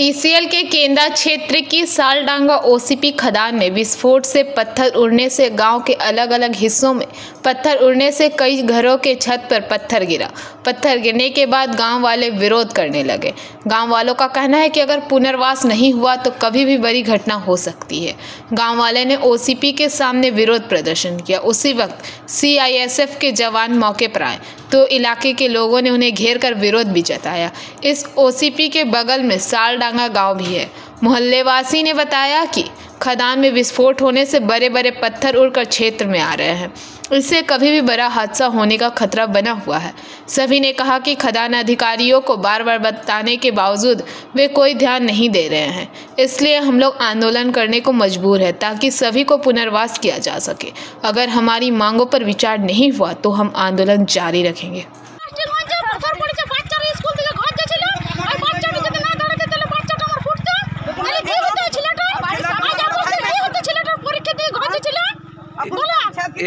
ECL के केंदा क्षेत्र की सालडांगा ओसीपी खदान में विस्फोट से पत्थर उड़ने से गांव के अलग अलग हिस्सों में पत्थर उड़ने से कई घरों के छत पर पत्थर गिरा। पत्थर गिरने के बाद गांव वाले विरोध करने लगे। गांव वालों का कहना है कि अगर पुनर्वास नहीं हुआ तो कभी भी बड़ी घटना हो सकती है। गांव वाले ने ओसीपी के सामने विरोध प्रदर्शन किया। उसी वक्त सीआईएसएफ के जवान मौके पर आए तो इलाके के लोगों ने उन्हें घेर कर विरोध भी जताया। इस ओसीपी के बगल में सालडांगा गांव भी है। मोहल्लेवासी ने बताया कि खदान में विस्फोट होने से बड़े बड़े पत्थर उड़कर क्षेत्र में आ रहे हैं। इससे कभी भी बड़ा हादसा होने का खतरा बना हुआ है। सभी ने कहा कि खदान अधिकारियों को बार बार बताने के बावजूद वे कोई ध्यान नहीं दे रहे हैं। इसलिए हम लोग आंदोलन करने को मजबूर है ताकि सभी को पुनर्वास किया जा सके। अगर हमारी मांगों पर विचार नहीं हुआ तो हम आंदोलन जारी रखेंगे।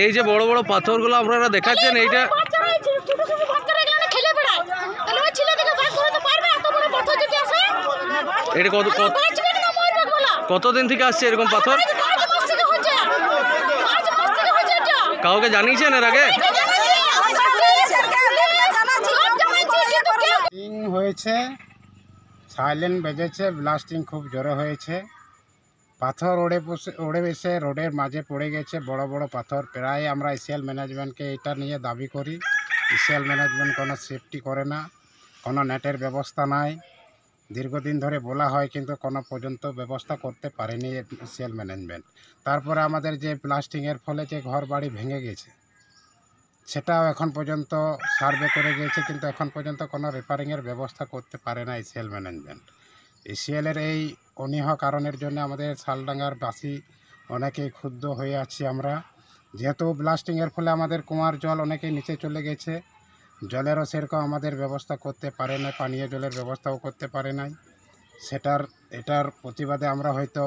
এই যে বড় বড় পাথরগুলো আপনারা দেখাচ্ছেন এইটা এটা কতদিন থেকে আসছে এরকম পাথর? কাউকে জানিয়েছেন এর আগে? হয়েছে, সাইলেন্ট বেজেছে, ব্লাস্টিং খুব জোরে হয়েছে। পাথর উড়ে এসে রোডের মাঝে পড়ে গেছে, বড় বড় পাথর। প্রায় আমরা ইসিএল ম্যানেজমেন্টকে এটা নিয়ে দাবি করি। ইসিএল ম্যানেজমেন্ট কোনো সেফটি করে না, কোনো নেটের ব্যবস্থা নাই। দীর্ঘদিন ধরে বলা হয় কিন্তু কোনো পর্যন্ত ব্যবস্থা করতে পারেনি ইসিএল ম্যানেজমেন্ট। তারপরে আমাদের যে ব্লাস্টিংয়ের ফলে যে ঘর বাড়ি ভেঙে গেছে সেটাও এখন পর্যন্ত সার্ভে করে গেছে, কিন্তু এখন পর্যন্ত কোনো রিপেয়ারিংয়ের ব্যবস্থা করতে পারে না ইসিএল ম্যানেজমেন্ট। ইসিএলের এই অনীহ কারণের জন্য আমাদের শালডাঙ্গার বাসী অনেকেই ক্ষুব্ধ হয়ে আছি আমরা। যেহেতু ব্লাস্টিংয়ের ফলে আমাদের কুয়ার জল অনেকেই নিচে চলে গেছে, জলেরও সেরকম আমাদের ব্যবস্থা করতে পারে না, পানীয় জলের ব্যবস্থাও করতে পারে নাই। এটার প্রতিবাদে আমরা হয়তো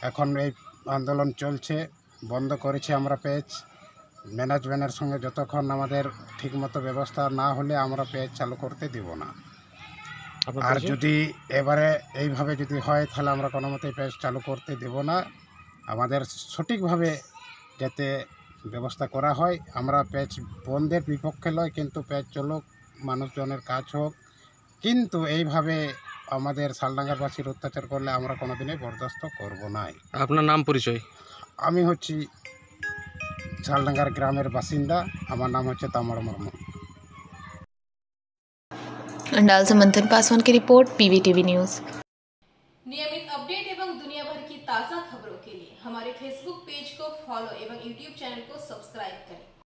এখন এই আন্দোলন চলছে, বন্ধ করেছি আমরা পেজ। ম্যানেজমেন্টের সঙ্গে যতক্ষণ আমাদের ঠিকমতো ব্যবস্থা না হলে আমরা পেজ চালু করতে দিব না। আর যদি এবারে এইভাবে যদি হয় তাহলে আমরা কোনো মতেই পেজ চালু করতে দেব না। আমাদের সঠিকভাবে যাতে ব্যবস্থা করা হয়, আমরা পেজ বন্ধের বিপক্ষে নয়, কিন্তু পেজ চলুক, মানুষজনের কাজ হোক, কিন্তু এইভাবে আমাদের শালডাঙ্গারবাসীর অত্যাচার করলে আমরা কোনোদিনই বরদাস্ত করব না। আপনার নাম পরিচয়? আমি হচ্ছি শালডাঙ্গার গ্রামের বাসিন্দা, আমার নাম হচ্ছে তামার মুর্মু। अंडाल से मंथन पासवान की रिपोर्ट, पीवीटीवी न्यूज़। नियमित अपडेट एवं दुनिया भर की ताज़ा खबरों के लिए हमारे फेसबुक पेज को फॉलो एवं यूट्यूब चैनल को सब्सक्राइब करें।